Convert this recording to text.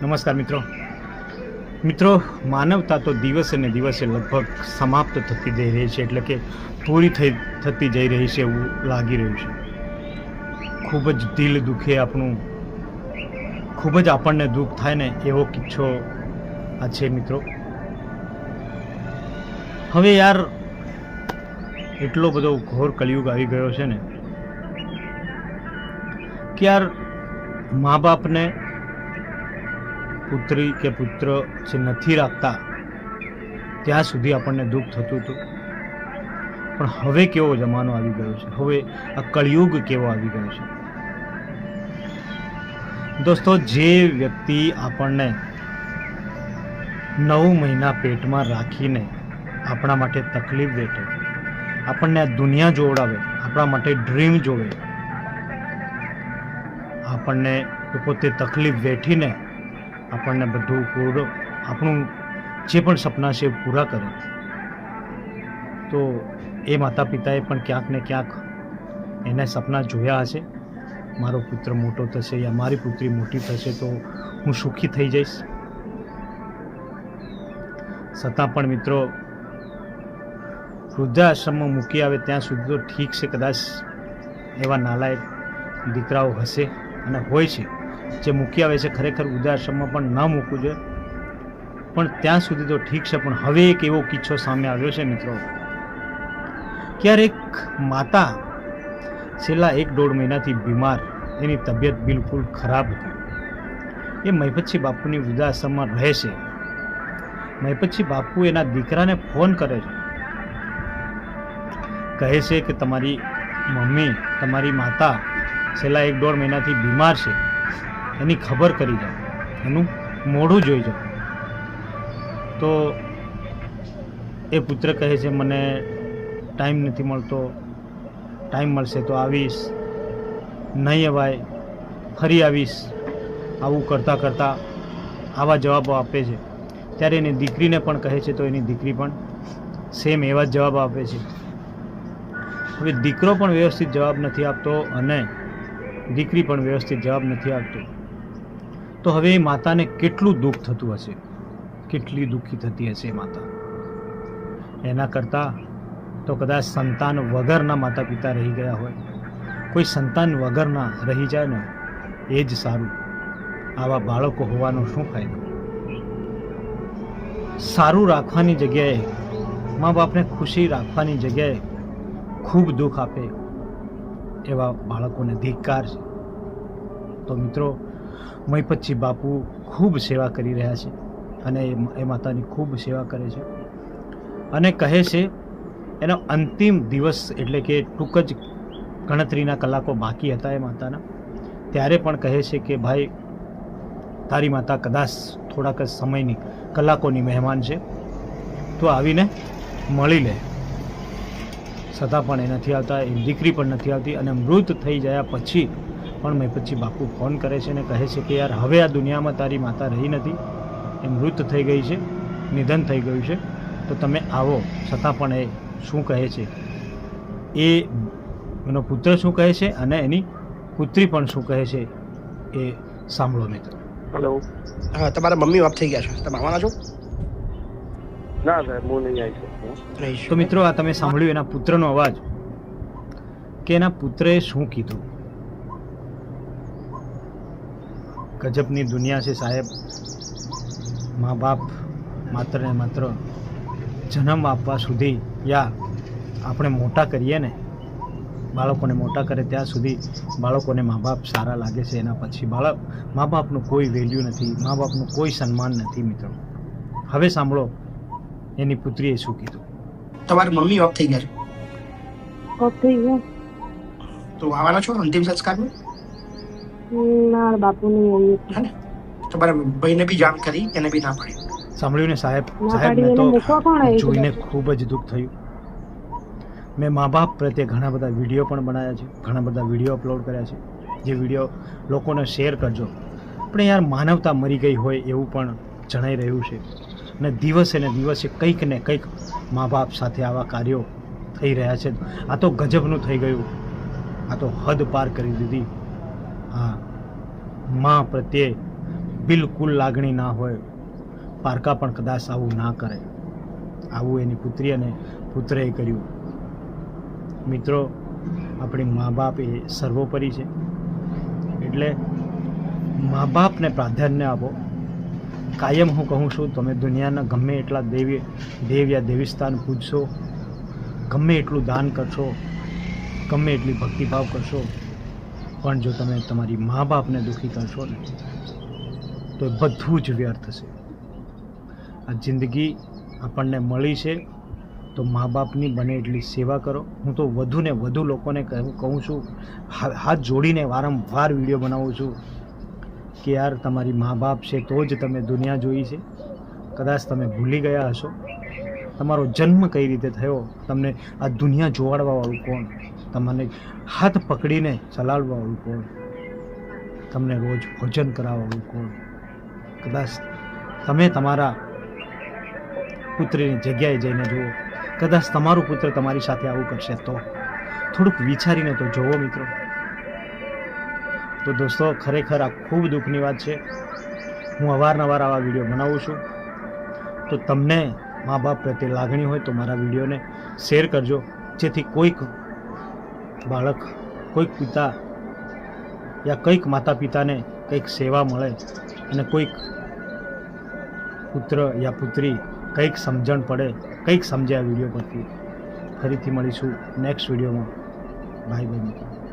નમસ્કાર મિત્રો, માનવતા તો દિવસે ને દિવસે લગભગ સમાપ્ત થતી જઈ રહી છે, એટલે કે પૂરી થતી જઈ રહી છે એવું લાગી રહ્યું છે. ખૂબ જ દિલ દુખે આપણું, ખૂબ જ આપણને દુઃખ થાય ને એવો કિસ્સો આ છે મિત્રો. હવે યાર એટલો બધો ઘોર કળિયુગ આવી ગયો છે ને કે યાર મા બાપને પુત્રી કે પુત્ર જે નથી રાખતા ત્યાં સુધી આપણને દુઃખ થતું હતું, પણ હવે કેવો જમાનો આવી ગયો છે, હવે આ કળિયુગ કેવો આવી ગયો છે. દોસ્તો, જે વ્યક્તિ આપણને 9 મહિના પેટમાં રાખીને આપણા માટે તકલીફ વેઠે, આપણને આ દુનિયા જોવડાવે, આપણા માટે ડ્રીમ જોવે, આપણને પોતે તકલીફ વેઠીને આપણને બધું પૂરું, આપણું જે પણ સપના છે એ પૂરા કરે, તો એ માતા પિતાએ પણ ક્યાંક ને ક્યાંક એના સપના જોયા હશે. મારો પુત્ર મોટો થશે યા મારી પુત્રી મોટી થશે તો હું સુખી થઈ જઈશ. છતાં પણ મિત્રો, વૃદ્ધાશ્રમમાં મૂકી આવે ત્યાં સુધી તો ઠીક છે, કદાચ એવા નાલાયક દીકરાઓ હશે અને હોય છે જે મૂકી આવે છે. ખરેખર વૃદ્ધાશ્રમમાં પણ ન મૂકવું જોઈએ, પણ ત્યાં સુધી તો ઠીક છે. પણ હવે એક એવો કિસ્સો સામે આવ્યો છે મિત્રો, ક્યારે એક માતા છેલ્લા 1-1.5 મહિનાથી બીમાર, એની તબિયત બિલકુલ ખરાબ હતી. એ મહિપતસિંહ બાપુની વૃદ્ધાશ્રમમાં રહે છે. મહિપતસિંહ બાપુ એના દીકરાને ફોન કરે છે, કહે છે કે તમારી મમ્મી, તમારી માતા છેલ્લા 1-1.5 મહિનાથી બીમાર છે, એની ખબર કરી જાઓ, એનું મોઢું જોઈ જાઓ. તો એ પુત્ર કહે છે મને ટાઈમ નથી મળતો, ટાઈમ મળશે તો આવીશ, નહીં અવાય ફરી આવીશ. આવું કરતાં કરતાં આવા જવાબો આપે છે. ત્યારે એની દીકરીને પણ કહે છે તો એની દીકરી પણ સેમ એવા જ જવાબ આપે છે. હવે દીકરો પણ વ્યવસ્થિત જવાબ નથી આપતો અને દીકરી પણ વ્યવસ્થિત જવાબ નથી આપતો, તો હવે એ માતાને કેટલું દુઃખ થતું હશે, કેટલી દુઃખી થતી હશે માતા. એના કરતાં તો કદાચ સંતાન વગરના માતા પિતા રહી ગયા હોય, કોઈ સંતાન વગરના રહી જાય ને એ જ સારું. આવા બાળકો હોવાનો શું ફાયદો? સારું રાખવાની જગ્યાએ, મા બાપને ખુશી રાખવાની જગ્યાએ ખૂબ દુઃખ આપે એવા બાળકોને ધિક્કાર છે. તો મિત્રો, મહિપતસિંહ બાપુ ખૂબ સેવા કરી રહ્યા છે અને એ માતાની ખૂબ સેવા કરે છે અને કહે છે એનો અંતિમ દિવસ, એટલે કે ટૂંક જ ગણતરીના કલાકો બાકી હતા એ માતાના, ત્યારે પણ કહે છે કે ભાઈ, તારી માતા કદાચ થોડાક જ સમયની, કલાકોની મહેમાન છે, તો આવીને મળી લે. છતાં પણ એ નથી આવતા, એ દીકરી પણ નથી આવતી અને મૃત થઈ ગયા પછી પણ મહિપતસિંહ બાપુ ફોન કરે છે અને કહે છે કે યાર, હવે આ દુનિયામાં તારી માતા રહી નથી, એ મૃત થઈ ગઈ છે, નિધન થઈ ગયું છે, તો તમે આવો. છતાં પણ એ શું કહે છે, એનો પુત્ર શું કહે છે અને એની પુત્રી પણ શું કહે છે, એ સાંભળો મિત્રો. હેલો. હા, તમારા મમ્મી ઓફ થઈ ગયા છે, તમે આવવાના છો? ના સાહેબ, હું નહીં આવી શકતો. તો મિત્રો, આ તમે સાંભળ્યું એના પુત્રનો અવાજ, કે એના પુત્રએ શું કીધું. ગજબની દુનિયા છે સાહેબ. મા બાપ માત્ર ને માત્ર જન્મ આપવા સુધી, યા આપણે મોટા કરીએ ને, બાળકોને મોટા કરે ત્યાં સુધી બાળકોને મા બાપ સારા લાગે છે. એના પછી મા બાપનું કોઈ વેલ્યુ નથી, મા બાપનું કોઈ સન્માન નથી મિત્રો. હવે સાંભળો એની પુત્રીએ શું કીધું. તમારી મમ્મી ઓફ થઈ ગયા છે, ઓફ થઈ ગયા? તો આવવાના છો અંતિમ સંસ્કારમાં? ના, બાપુ નહીં આવીએ. હે ને? તમારા ભાઈને બી જાણ કરી, એને બી ના પાડી. સાંભળ્યું ને સાહેબ? ના સાહેબને પાડી, તો એને મૂકવા કોણ આવ્યું જોઈને હતું? ખૂબ જ દુઃખ થયું. મેં મા બાપ પ્રત્યે ઘણા બધા વિડીયો પણ બનાવ્યા છે, ઘણા બધા વિડીયો અપલોડ કર્યા છે, જે વિડીયો લોકોને શેર કરજો. પણ યાર, માનવતા મરી ગઈ હોય એવું પણ જણાઈ રહ્યું છે અને દિવસે ને દિવસે કંઈક ને કંઈક મા બાપ સાથે આવા કાર્યો થઈ રહ્યા છે. આ તો ગજબનું થઈ ગયું, આ તો હદ પાર કરી દીધી. હા, માં પ્રત્યે બિલકુલ લાગણી ના હોય, પારકા પણ કદાચ આવું ના કરે. આવું એની પુત્રી અને પુત્રએ કર્યું. મિત્રો, આપણી મા બાપ એ સર્વોપરી છે, એટલે મા બાપને પ્રાધાન્ય આપો. કાયમ હું કહું છું, તમે દુનિયાના ગમે એટલા દેવ યા દેવીસ્થાન પૂજશો, ગમે એટલું દાન કરશો, ગમે એટલી ભક્તિભાવ કરશો, પણ જો તમે તમારી મા બાપને દુઃખી કરશો ને તો એ બધું જ વ્યર્થ છે. આ જિંદગી આપણને મળી છે તો મા બાપની બને એટલી સેવા કરો. હું તો વધુ ને વધુ લોકોને કહું છું, હાથ જોડીને વારંવાર વિડીયો બનાવું છું કે યાર, તમારી મા બાપ છે તો જ તમે દુનિયા જોઈ છે. કદાચ તમે ભૂલી ગયા હશો તમારો જન્મ કઈ રીતે થયો, તમને આ દુનિયા જોવાડવાવાળું કોણ, તમને હાથ પકડીને ચલાવવાવાળું કોણ, તમને રોજ ભોજન કરાવવાવાળું કોણ. કદાચ તમે તમારા પુત્રની જગ્યાએ જઈને જુઓ, કદાચ તમારું પુત્ર તમારી સાથે આવું કરશે તો થોડુંક વિચારીને તો જોવો મિત્રો. તો દોસ્તો, ખરેખર આ ખૂબ દુઃખની વાત છે. હું અવારનવાર આવા વિડીયો બનાવું છું, તો તમને મા બાપ પ્રત્યે લાગણી હોય તો મારા વિડીયોને શેર કરજો, જેથી કોઈક બાળક, કોઈક પિતા યા કંઈક માતા પિતાને કંઈક સેવા મળે અને કોઈક પુત્ર યા પુત્રી કંઈક સમજણ પડે, કંઈક સમજે આ વિડીયો પરથી. ફરીથી મળીશું નેક્સ્ટ વિડીયોમાં. બાય બાય મિત્રો.